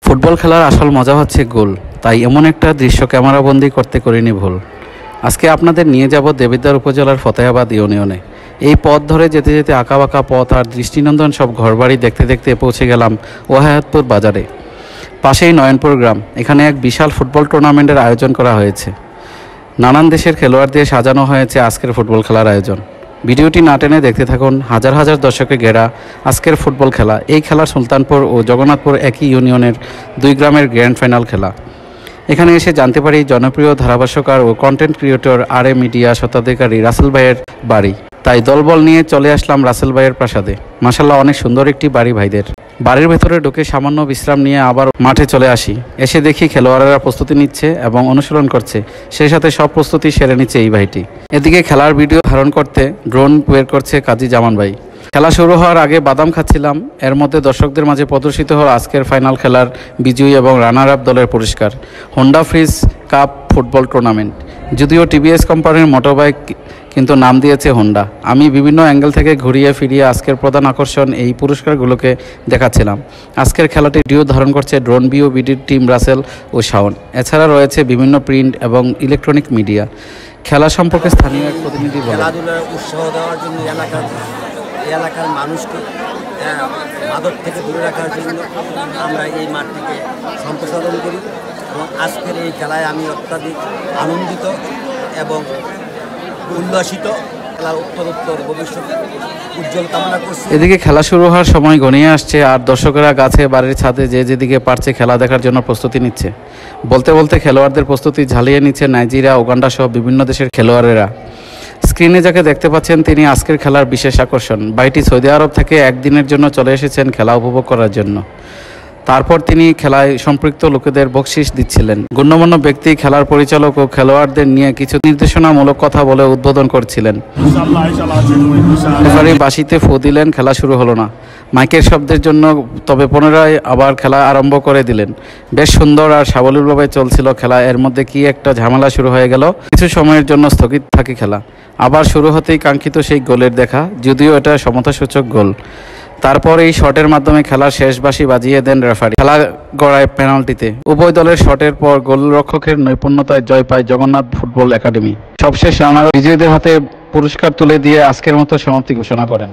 Football খেলার আসল মজা হচ্ছে গোল, তাই এমন একটা দৃশ্য ক্যামেরাবন্দি করতে করিনি ভুল। আজকে আপনাদের নিয়ে যাব দেবিদ্বার উপজেলার ফতেহাবাদ ইউনিয়নে। এই পথ ধরে যেতে যেতে আঁকাবাঁকা পথ আর দৃষ্টিনন্দন সব ঘরবাড়ি দেখতে দেখতে পৌঁছে গেলাম ওহায়াতপুর বাজারে। পাশেই নয়নপুর গ্রাম। এখানে এক বিশাল ফুটবল টুর্নামেন্টের আয়োজন করা হয়েছে। নানান দেশের খেলোয়াড় দিয়ে সাজানো হয়েছে আজকের ফুটবল খেলার আয়োজন। ভিডিওটি না টেনে দেখতে থাকুন। হাজার হাজার দর্শকে ঘেরা আজকের ফুটবল খেলা। এই খেলার সুলতানপুর ও জগন্নাথপুর একই ইউনিয়নের দুই গ্রামের গ্র্যান্ড ফাইনাল খেলা। এখানে এসে জানতে পারি জনপ্রিয় ধারাভাষ্যকার ও কন্টেন্ট ক্রিয়েটর আর মিডিয়া স্বত্বাধিকারী রাসেল ভাইয়ের বাড়ি। তাই দলবল নিয়ে চলে আসলাম রাসেল ভাইয়ের প্রাসাদে। মাশাআল্লাহ, অনেক সুন্দর একটি বাড়ি ভাইদের। বাড়ির ভেতরে ঢুকে সামান্য বিশ্রাম নিয়ে আবার মাঠে চলে আসি। এসে দেখি খেলোয়াড়েরা প্রস্তুতি নিচ্ছে এবং অনুশীলন করছে। সেই সাথে সব প্রস্তুতি সেরে নিচ্ছে এই ভাইটি। এদিকে খেলার ভিডিও ধারণ করতে ড্রোন বের করছে কাজী জামান ভাই। খেলা শুরু হওয়ার আগে বাদাম খাচ্ছিলাম। এর মধ্যে দর্শকদের মাঝে প্রদর্শিত হল আজকের ফাইনাল খেলার বিজয়ী এবং রানার আপ দলের পুরস্কার, Honda fridge cup football tournament. যদিও টিভিএস কোম্পানির মোটরবাইক, কিন্তু নাম দিয়েছে হোন্ডা। আমি বিভিন্ন অ্যাঙ্গেল থেকে ঘুরিয়ে ফিরিয়ে আজকের প্রধান আকর্ষণ এই পুরস্কারগুলোকে দেখাচ্ছিলাম। আজকের খেলাটি ভিডিও ধারণ করছে ড্রোন ভিউ বিডির টিম রাসেল ও শাওন। এছাড়া রয়েছে বিভিন্ন প্রিন্ট এবং ইলেকট্রনিক মিডিয়া। খেলা সম্পর্কে স্থানীয় এক প্রতিনিধি বলেন, খেলাধুলার উৎসাহ দেওয়ার জন্য এলাকার মানুষকে মাদক থেকে দূরে রাখার জন্য আমরা এই মাঠটিকে সম্প্রসারণ করি এবং আজকের এই খেলায় আমি অত্যাধিক আনন্দিত এবং উল্লাসিত। খেলার উত্তরোত্তর ভবিষ্যৎ উজ্জ্বল কামনা করছি। এদিকে খেলা শুরু হওয়ার সময় ঘনিয়ে আসছে আর দর্শকেরা গাছে বাড়ির ছাদে যে যেদিকে পারছে খেলা দেখার জন্য প্রস্তুতি নিচ্ছে। বলতে বলতে খেলোয়াড়দের প্রস্তুতি ঝালিয়ে নিচ্ছে নাইজেরিয়া, উগান্ডা সহ বিভিন্ন দেশের খেলোয়াড়েরা। স্ক্রিনে যাকে দেখতে পাচ্ছেন তিনি আজকের খেলার বিশেষ আকর্ষণ। ভাইটি সৌদি আরব থেকে একদিনের জন্য চলে এসেছেন খেলা উপভোগ করার জন্য। তারপর তিনি খেলায় সম্পৃক্ত লোকেদের বকশিশ দিচ্ছিলেন। গণ্যমান্য ব্যক্তি খেলার পরিচালক ও খেলোয়াড়দের নিয়ে কিছু নির্দেশনামূলক কথা বলে উদ্বোধন করছিলেন। রেফারি বাঁশিতে ফু দিলেন, খেলা শুরু হলো না মাইকের শব্দের জন্য, তবে পুনরায় আবার খেলা আরম্ভ করে দিলেন। বেশ সুন্দর আর সাবলীলভাবে চলছিল খেলা। এর মধ্যে কি একটা ঝামেলা শুরু হয়ে গেল। কিছু সময়ের জন্য স্থগিত থাকে খেলা। আবার শুরু হতেই কাঙ্ক্ষিত সেই গোলের দেখা, যদিও এটা সমতাসূচক গোল। তারপর এই শটের মাধ্যমে খেলার শেষ বাঁশি বাজিয়ে দেন রেফারি। খেলা গড়ায় পেনাল্টিতে। উভয় দলের শটের পর গোলরক্ষকের নৈপুণ্যতায় জয় পায় জগন্নাথ ফুটবল একাডেমি। সবশেষ রানার বিজয়ীদের হাতে পুরস্কার তুলে দিয়ে আজকের মতো সমাপ্তি ঘোষণা করেন।